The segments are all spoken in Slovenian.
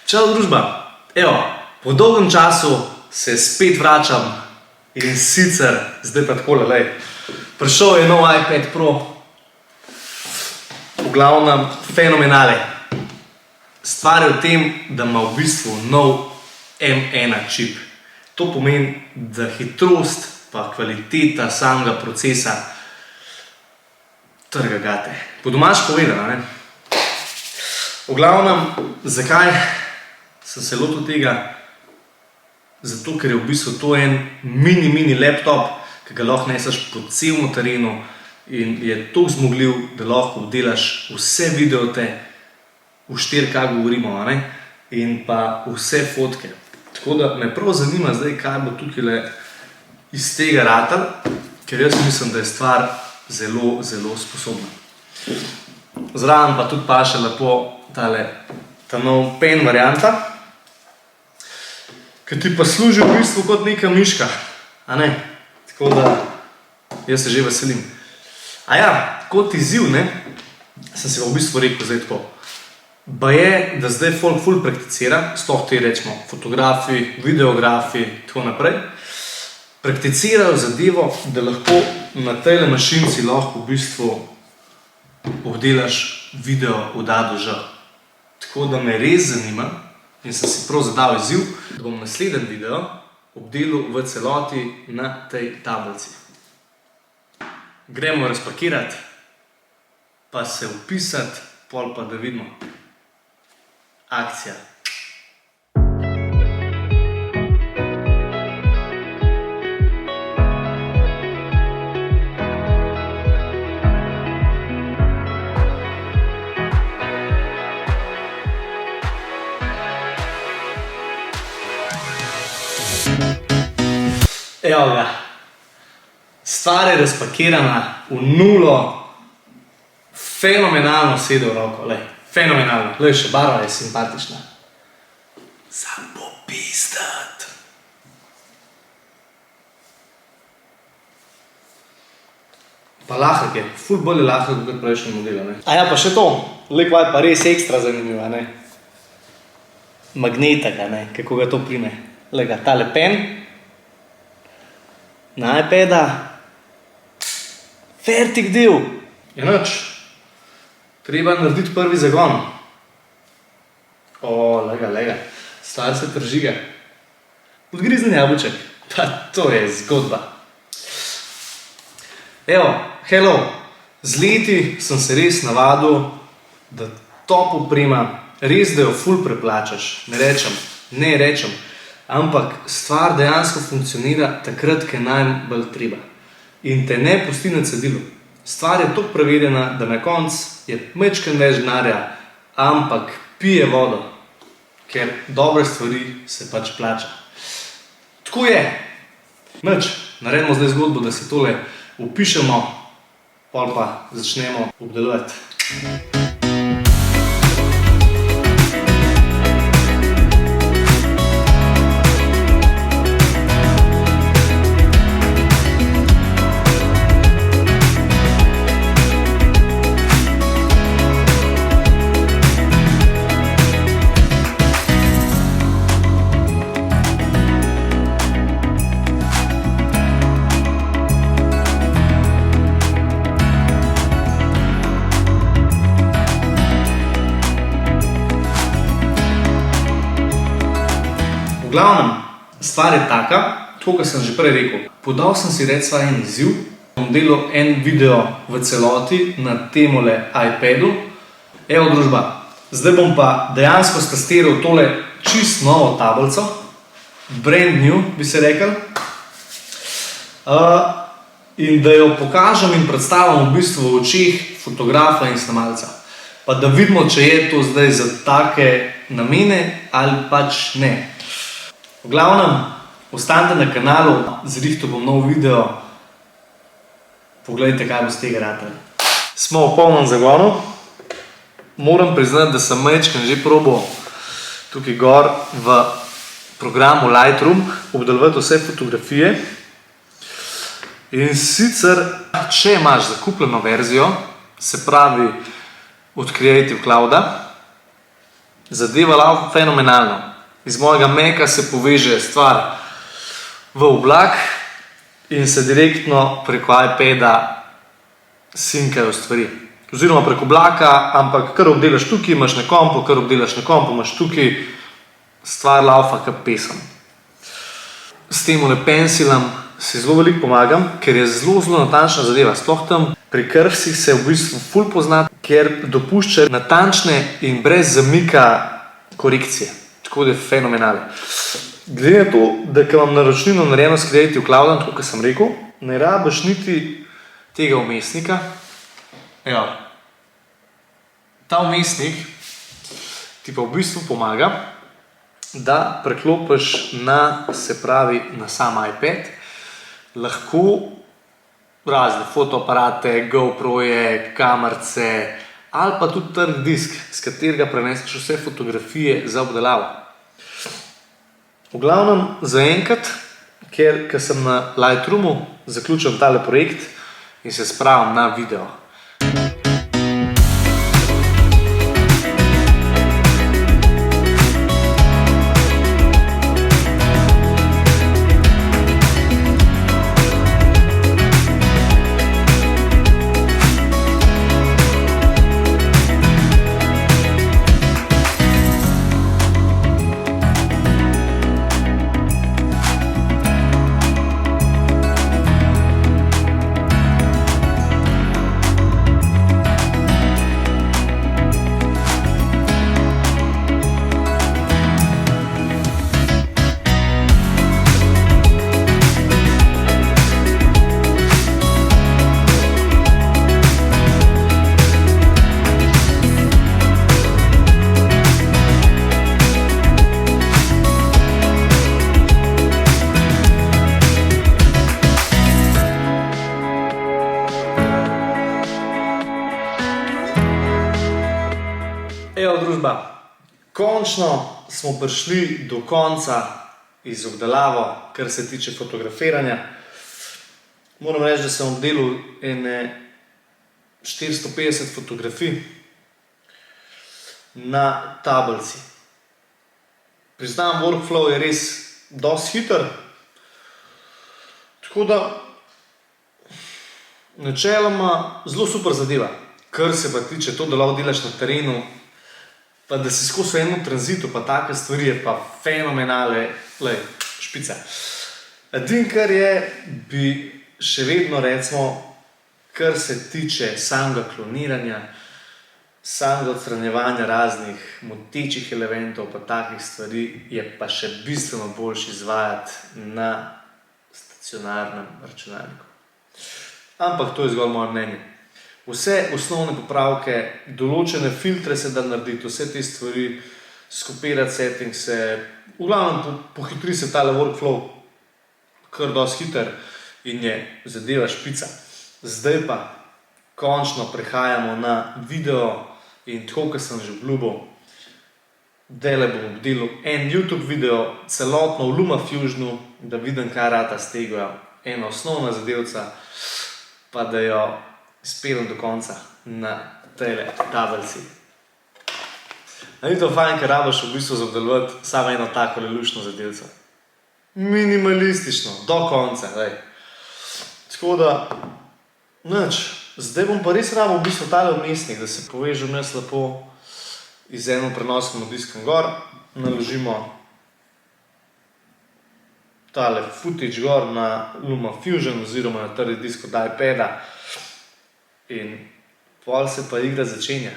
Čau družba, evo, po dolgem času se spet vračam in sicer, zdaj pa takole, lej, prišel je nov iPad Pro, v glavnem fenomenale. Stvar je v tem, da ima v bistvu nov M1 čip. To pomeni, da hitrost pa kvaliteta samega procesa trga gate. Po domač povedano, ne? V glavnem, zakaj sem se lotil tega? Zato, ker je v bistvu to en mini laptop, ki ga lahko neseš po celem terenu in je toliko zmogljiv, da lahko obdelaš vse videote v 4K govorimo, ne? In pa vse fotke. Tako da me prav zanima zdaj, kaj bo tukaj iz tega ratalo, ker jaz mislim, da je stvar zelo sposobna. Zraven pa tudi paše lepo ta nov pen varianta, ki ti pa služi v bistvu kot neka miška, a ne? Tako da jaz se že veselim. A ja, kot izziv, ne, sem si v bistvu rekel zdaj tako. Baje, da zdaj folk ful prakticira, sploh te rečemo fotografi, videografi, tako naprej, prakticirajo zadevo, da lahko na tejle mašinci lahko v bistvu obdelaš video od A do Ž. Tako da me res zanima in sem si prav zadal izziv, da bom naslednji video obdelal v celoti na tej tablici. Gremo razpakirati, pa se vpisati, pol pa da vidimo. Akcija. Evo ga, stvar je razpakirana v nulo, fenomenalno sede v roko, lej, fenomenalno, lej, še barva je simpatična. Sam bo pistat. Pa lahek je, ful bolj je lahek kot prejšnji model, ne. A ja, pa še to, lej, kaj pa res ekstra zanimivo, ne. Magnetek, ne, kako ga to prime. Lej ga, tale pen na iPada, fertik del. Je nič. Treba narediti prvi zagon. O, lega, stvar se tržiga. Odgrizen jabolček, pa to je zgodba. Evo, hello, z leti sem se res navadil, da top oprema, res da jo ful preplačaš, ne rečem, ampak stvar dejansko funkcionira takrat, ko je najbolj treba. In te ne pusti na cedilu. Stvar je toliko prevedena, da na koncu je majčkeno več denarja, ampak pije vodo, ker dobre stvari se pač plača. Tako je. Nič, naredimo zdaj zgodbo, da se tole vpišemo, pol pa začnemo obdelovati. V glavnem, stvar je taka, tako kot sem že prej rekel, podal sem si reči svoj en izziv, bom delal en video v celoti na temole iPadu. Evo družba, zdaj bom pa dejansko stestiral tole čist novo tablico, brand new bi se rekel, in da jo pokažem in predstavim v bistvu v očeh fotografa in snemalca. Pa da vidimo, če je to zdaj za take namene ali pač ne. V glavnem, ostanite na kanalu, zrihtal bom nov video, poglejte, kaj bo z tega ratalo. Smo v polnem zagonu, moram priznati, da sem majčkeno že probal tukaj gor v programu Lightroom obdelovati vse fotografije. In sicer, če imaš zakupljeno verzijo, se pravi od Creative Clouda, zadeva laufa fenomenalno. Iz mojega Maca se poveže stvar v oblak in se direktno preko iPada sinkajo stvari. Oziroma preko oblaka, ampak kar obdelaš tukaj, imaš na kompu, kar obdelaš na kompu, imaš tukaj, stvar laufa kot pesem. S temule pensilom si zelo veliko pomagam, ker je zelo natančna zadeva. Sploh tam pri krsih se v bistvu ful pozna, ker dopušča natančne in brez zamika korekcije. Tako da je fenomenalno. Glede na to, da imam naročnino narejeno s Creative Cloudom, tako kot sem rekel, ne rabiš niti tega vmesnika. Evo. Ta vmesnik ti pa v bistvu pomaga, da preklopiš na sam iPad, lahko razne fotoaparate, GoProje, kamerce ali pa tudi trd disk, s katerega preneseš vse fotografije za obdelavo. V glavnem zaenkrat, ker sem na Lightroomu, zaključim tale projekt in se spravim na video. Evo družba, končno smo prišli do konca z obdelavo, kar se tiče fotografiranja. Moram reči, da sem obdelal ene 450 fotografij na tablici. Priznam, workflow je res dosti hiter, tako da načeloma zelo super zadeva. Kar se pa tiče to, da lahko delaš na terenu, pa da si skozi eno tranzitu, pa take stvari je pa fenomenale, špica. Edino, kar je, bi še vedno recimo, kar se tiče samega kloniranja, samega odstranjevanja raznih motečih elementov, pa takih stvari, je pa še bistveno boljše izvajati na stacionarnem računalniku. Ampak to je zgolj moje mnenje. Vse osnovne popravke, določene filtre se da narediti, vse te stvari, skopirati settingse, v glavnem pohitri se tale workflow kar dosti hiter in je zadeva špica. Zdaj pa končno prehajamo na video in tako, kot sem že obljubil, dele bom obdelal en YouTube video, celotno v LumaFusionu, da vidim, kaj rata s tega, ena osnovna zadevca, pa da jo izpeljem do konca na tejle tablici. Ni to fajn, ker rabiš v bistvu zaobdelovati samo eno tako luštno zadevco. Minimalistično, do konca. Tako da, nič. Zdaj bom pa res rabil v bistvu tale vmesnik, da se povežem jaz lepo iz eno prenosnemu diskom gor, naložimo tale footage gor na LumaFusion oziroma na trdi disk od iPada in pol se pa igra začenja.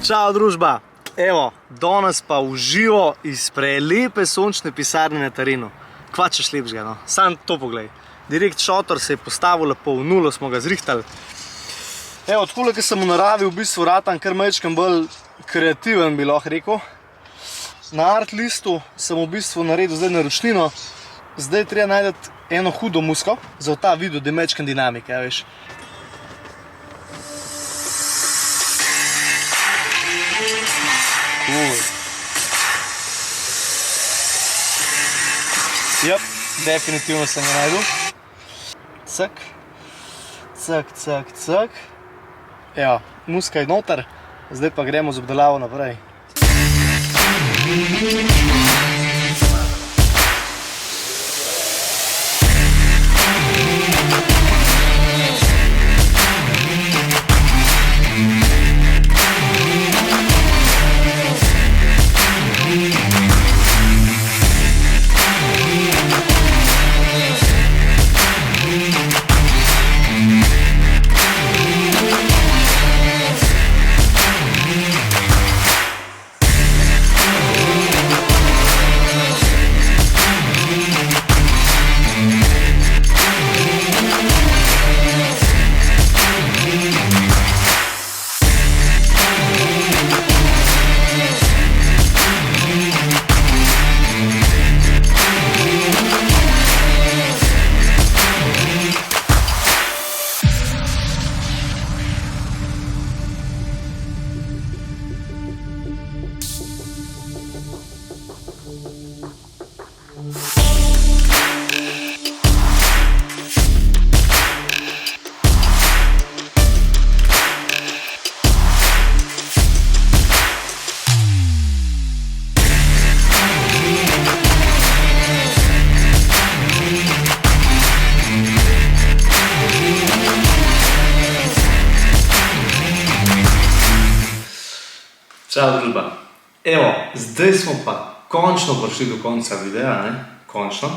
Čau družba, evo, danes pa v živo iz prelepe sončne pisarne na terenu. Kva češ lepšega, no? Sam to poglej. direkt šotor se je postavil lepo, v nulo smo ga zrihtali. Evo, takole, ki sem v naravi v bistvu ratam kar majčkam bolj kreativen, bi lahko rekel. Na art listu sem v bistvu naredil zdaj naročnino. Zdaj treba najdeti eno hudo musko za ta video, da je majčkam dinamike, ja, veš. Jep, definitivno sem ga najdel. Cak, cak, cak, cak. Evo, muska je noter, zdaj pa gremo z obdelavo naprej. Čau družba. Evo, zdaj smo pa končno prišli do konca videa, ne? Končno.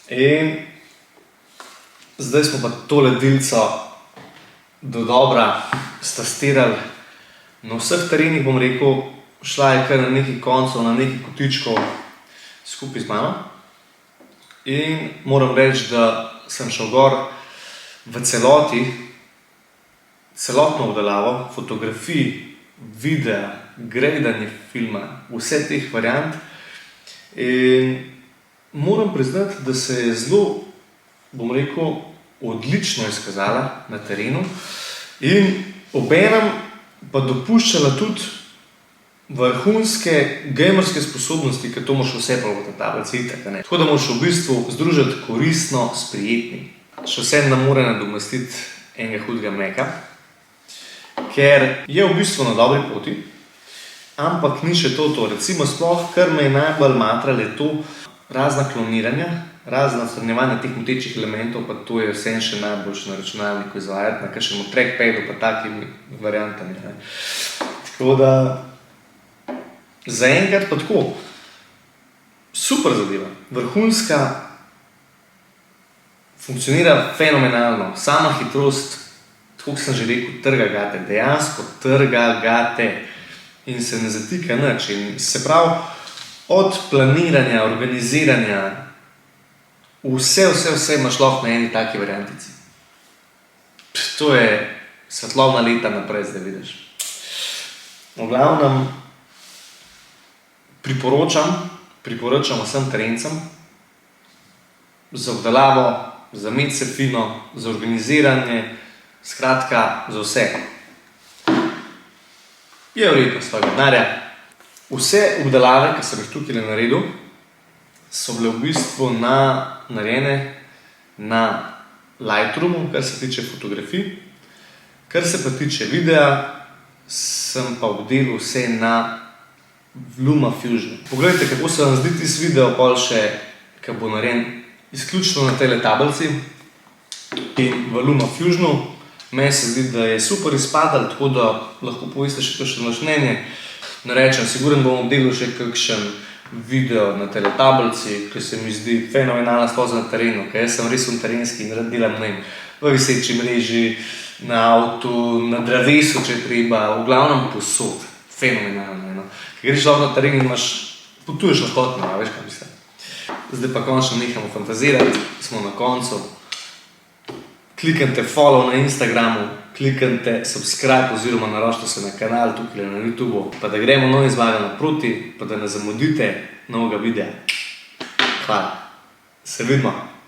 In zdaj smo pa tole dilco do dobra stestirali. Na vseh terenih, bom rekel, šla je kar na nekaj koncov, na nekaj kotičkov skupaj z mano. In moram reči, da sem šel gor v celoti, celotno obdelavo, fotografij, videa, gradanje filma, vse teh variant. In moram priznati, da se je zelo, bom rekel, odlično izkazala na terenu in obenem pa dopuščala tudi vrhunske gamerske sposobnosti, ker to moraš vse pa v tej tablici itak, ne. Tako da moraš v bistvu združiti koristno s prijetnim. Še vse ne more nadomestiti enega hudega meka, ker je v bistvu na dobri poti, ampak ni še to. Recimo sploh, kar me je najbolj matralo, je to razna kloniranja, razna odstranjevanja teh motečih elementov, pa to je vse še najboljše na računalniku izvajati, na kakšnemu trackpadu pa takimi variantami, ne. Tako da zaenkrat pa tako, super zadeva, vrhunska, funkcionira fenomenalno, sama hitrost, tako sem že rekel, trga gate, dejansko trga gate in se ne zatika nič. In se pravi, od planiranja, organiziranja, vse imaš lahko na eni taki variantici. To je svetlobna leta naprej, zdaj vidiš. V glavnem, priporočam vsem terencem za obdelavo, za imeti se fino, za organiziranje, skratka, za vse. Je vredno svojega denarja. Vse obdelave, ki sem jih tukaj naredil, so bile v bistvu narejene na Lightroomu, kar se tiče fotografij. Kar se pa tiče videa, sem pa obdelal vse na LumaFusionu. Poglejte, kako se vam zdi tisti video, pol še, ki bo narejen izključno na tejle tablici in v LumaFusionu. Meni se zdi, da je super izpadal, tako da lahko poveste še kakšno vaše mnenje. Ne rečem, sigurno bom obdelal še kakšen video na tejle tablici, ki se mi zdi fenomenalna sploh na terenu, ker jaz sem res terenski in rad delam, ne vem, v viseči mreži, na avtu, na drevesu, če je treba, v glavnem posod. Fenomenalno, no. Ker greš lahko na teren in potuješ lahkotno, veš kaj mislim. zdaj pa končno nehamo fantazirati, smo na koncu. Kliknite follow na Instagramu, kliknite subscribe oziroma naročite se na kanal tukaj na YouTubeu, pa da gremo novi zmaga naproti, pa da ne zamudite novega videa. Hvala. Se vidimo.